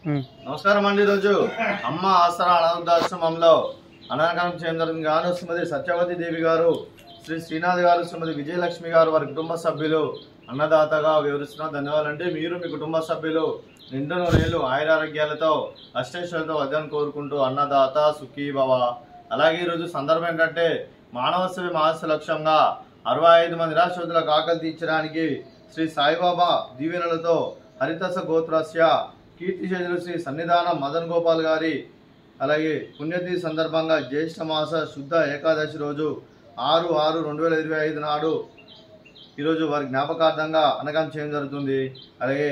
నమస్కారం అండి. ఈరోజు అమ్మ ఆసరా అనాథాశ్రమంలో అన్నదానం చేయడం జరిగింది. గాను శ్రీమతి సత్యవతి దేవి గారు, శ్రీ శ్రీనాథ్ గారు, శ్రీమతి విజయలక్ష్మి గారు వారి కుటుంబ సభ్యులు అన్నదాతగా వివరిస్తున్నారు. ధన్యవాదాలండి. మీరు మీ కుటుంబ సభ్యులు నిండు నూరేళ్లు ఆయురారోగ్యాలతో అష్టైశ్వర్యాలతో వద్దని కోరుకుంటూ అన్నదాత సుఖీ భవ. అలాగే ఈరోజు సందర్భం ఏంటంటే మానవ సేవ మహాస్య లక్ష్యంగా 65 మంది నిరాశ్రతులకు ఆకలి తీర్చడానికి శ్రీ సాయిబాబా దీవెనలతో హరితస గోత్రస్య కీర్తిశేషులు శ్రీ సన్నిధానం మదన్ గోపాల్ గారి అలాగే పుణ్యతిథి సందర్భంగా జ్యేష్ఠ మాస శుద్ధ ఏకాదశి రోజు 6/6/2025 నాడు ఈరోజు వారి జ్ఞాపకార్థంగా అన్నదానం చేయడం జరుగుతుంది. అలాగే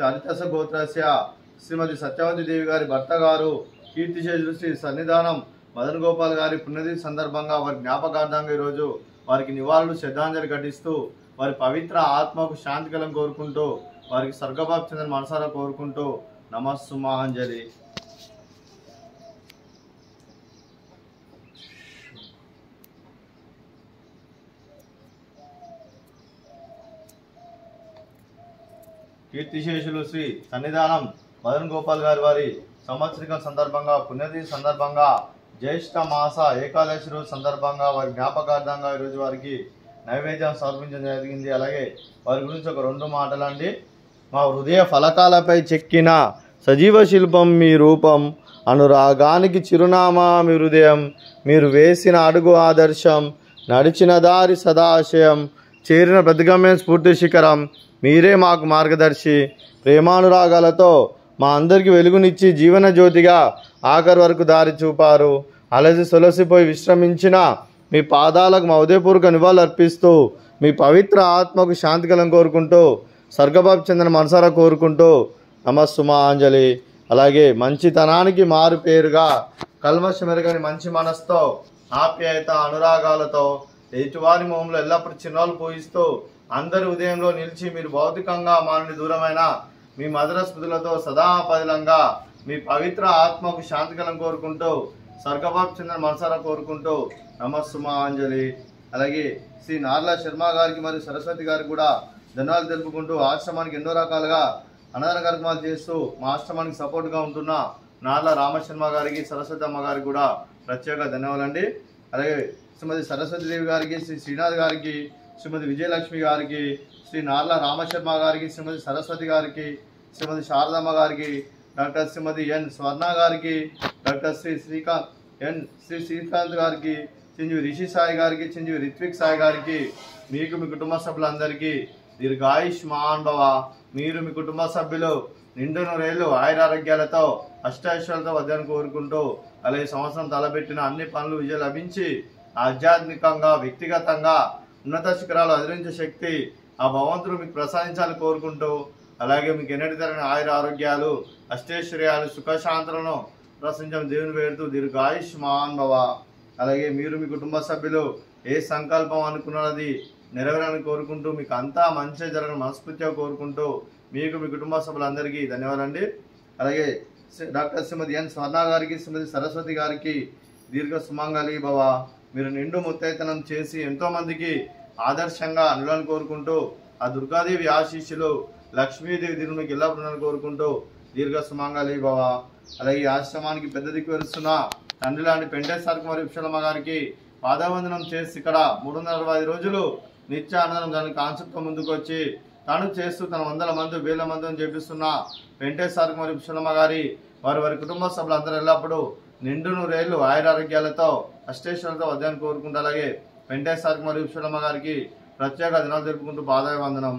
హరితస గోత్రస్య శ్రీమతి సత్యవతి దేవి గారి భర్త గారు కీర్తిశేషులు శ్రీ సన్నిధానం మదన్ గోపాల్ గారి పుణ్యతిథి సందర్భంగా వారి జ్ఞాపకార్థంగా ఈరోజు వారికి నివాళులు శ్రద్ధాంజలి ఘటిస్తూ వారి పవిత్ర ఆత్మకు శాంతి కలం కోరుకుంటూ వారికి స్వర్గభాగ్ చెందిన మనసారా కోరుకుంటూ నమస్సుమాంజలి. కీర్తిశేషులు శ్రీ సన్నిధానం మదన్ గోపాల్ గారి వారి సంవత్సరిక సందర్భంగా పుణ్యతిథి సందర్భంగా జ్యేష్ఠ మాస ఏకాదశి రోజు సందర్భంగా వారి జ్ఞాపకార్థంగా ఈరోజు వారికి నైవేద్యం సమర్పించడం జరిగింది. అలాగే వారి గురించి ఒక 2 మాటలండి. మా హృదయ ఫలకాలపై చెక్కిన సజీవ శిల్పం మీ రూపం, అనురాగానికి చిరునామా మీ హృదయం, మీరు వేసిన అడుగు ఆదర్శం, నడిచిన దారి సదాశయం, చేరిన ప్రతిగమ్యం స్ఫూర్తి శిఖరం, మీరే మాకు మార్గదర్శి. ప్రేమానురాగాలతో మా అందరికీ వెలుగునిచ్చి జీవన జ్యోతిగా ఆఖరి వరకు దారి చూపారు. అలసి సొలసిపోయి విశ్రమించిన మీ పాదాలకు మా ఉదయపూర్వక నివాళులు అర్పిస్తూ మీ పవిత్ర ఆత్మకు శాంతి కలం కోరుకుంటూ స్వర్గభాగ్ చెందిన మనసారా కోరుకుంటూ నమస్సుమాంజలి. అలాగే మంచితనానికి మారు పేరుగా కల్మషమెరగని మంచి మనసుతో ఆప్యాయత అనురాగాలతో ఎదుటివారి మొహంలో ఎల్లప్పుడూ చిరునవ్వులు పూయిస్తూ అందరి ఉదయంలో నిలిచి మీరు భౌతికంగా మా నుండి దూరమైన మీ మధుర స్మృతులతో సదా పదిలంగా మీ పవిత్ర ఆత్మకు శాంతి కలం కోరుకుంటూ స్వర్గభాగ్ చెందిన మనసారా కోరుకుంటూ నమస్సుమాంజలి. అలాగే శ్రీ నార్ల శర్మ గారికి మరియు సరస్వతి గారికి కూడా ధన్యవాదాలు తెలుపుకుంటూ ఆశ్రమానికి ఎన్నో రకాలుగా అన్నదాన కార్యక్రమాలు చేస్తూ మా ఆశ్రమానికి సపోర్ట్గా ఉంటున్న నార్ల రామశర్మ గారికి సరస్వతి అమ్మ గారికి కూడా ప్రత్యేక ధన్యవాదాలండి. అలాగే శ్రీమతి సరస్వతి దేవి గారికి, శ్రీ శ్రీనాథ్ గారికి, శ్రీమతి విజయలక్ష్మి గారికి, శ్రీ నార్ల రామశర్మ గారికి, శ్రీమతి సరస్వతి గారికి, శ్రీమతి శారదమ్మ గారికి, డాక్టర్ శ్రీమతి ఎన్ స్వర్ణ గారికి, డాక్టర్ శ్రీ శ్రీకాంత్ గారికి, చిరంజీవి రిషి సాయి గారికి, చిరంజీవి రిత్విక్ సాయి గారికి, మీకు మీ కుటుంబ సభ్యులందరికీ దీర్ఘాయుష్మాన్ భవ. మీరు మీ కుటుంబ సభ్యులు నిండు నూరేళ్లు ఆయురారోగ్యాలతో అష్టైశ్వర్యాలతో వద్దని కోరుకుంటూ అలాగే సంవత్సరం తలబెట్టిన అన్ని పనులు విజయం లభించి ఆధ్యాత్మికంగా వ్యక్తిగతంగా ఉన్నత శిఖరాలు అధిరించే శక్తి ఆ భగవంతుడు మీకు ప్రసాదించాలని కోరుకుంటూ అలాగే మీకు ఎన్నటి తరగని ఆయుర ఆరోగ్యాలు అష్టైశ్వర్యాలు సుఖశాంతులను ప్రసంచం దేవుని వేడుతూ దీర్ఘాయుష్మాన్ భవ. అలాగే మీరు మీ కుటుంబ సభ్యులు ఏ సంకల్పం అనుకున్నది నెరవేరాలని కోరుకుంటూ మీకు అంతా మంచి జరగని మనస్ఫూర్తిగా కోరుకుంటూ మీకు మీ కుటుంబ సభ్యులందరికీ ధన్యవాదాలండి. అలాగే డాక్టర్ శ్రీమతి ఎన్ స్వర్ణ గారికి, శ్రీమతి సరస్వతి గారికి దీర్ఘ సుమంగళి భవ. మీరు నిండు ముత్తైతనం చేసి ఎంతోమందికి ఆదర్శంగా నిలవాలని కోరుకుంటూ ఆ దుర్గాదేవి ఆశీస్సులు లక్ష్మీదేవి దీనికి ఎల్లప్పుడూ కోరుకుంటూ దీర్ఘ సుమంగళి భవ. అలాగే ఈ ఆశ్రమానికి పెద్ద దిక్కు వరుస్తున్న తండ్రి లాంటి పెంటేశ్వర మరియు విశ్వలమ్మ గారికి పాదవందనం చేసి ఇక్కడ 365 రోజులు నిత్య అన్నదానం దాని కాన్సెప్ట్తో ముందుకు వచ్చి తాను చేస్తూ తన 100 మంది 1000 మందిని చేపిస్తున్న పెంటేశ్వర మరియు విశ్వలమ్మ గారి వారి కుటుంబ సభ్యులందరూ ఎల్లప్పుడూ నిండు నూరేళ్లు ఆయురారోగ్యాలతో అష్టేశ్వరులతో వద్దని కోరుకుంటూ అలాగే వెంకటేశ్వర మరియు విశ్వలమ్మ గారికి ప్రత్యేక దినాలు జరుపుకుంటూ పాదాభివందనం.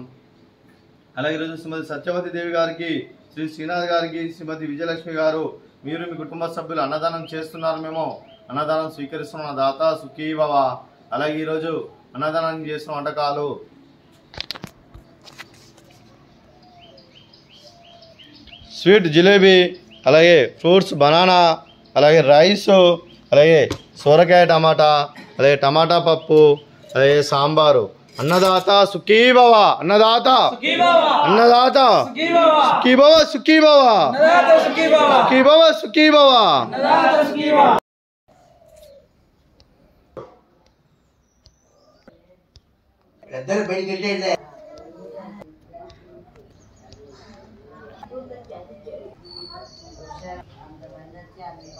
అలాగే ఈరోజు శ్రీమతి సత్యవతి దేవి గారికి, శ్రీ శ్రీనాథ్ గారికి, శ్రీమతి విజయలక్ష్మి గారు మీరు మీ కుటుంబ సభ్యులు అన్నదానం చేస్తున్నారు, మేము అన్నదానం స్వీకరిస్తున్న దాత సుఖీ భవ. అలాగే ఈరోజు అన్నదానం చేసిన వంటకాలు స్వీట్ జిలేబీ, అలాగే ఫ్రూట్స్ బనానా, అలాగే రైస్, అలాగే సొరకాయ టమాటా, అలాగే టమాటా పప్పు, అలాగే సాంబారు. అన్నదాత సుఖీ భవ, అన్నదాత అన్నదాత సుఖీ భవ, సుఖీ భవ, సుఖీ భవ, సుఖీ భవ. పెద్దలు బయటికి వెళ్ళే అంతమంది వచ్చి అన్ని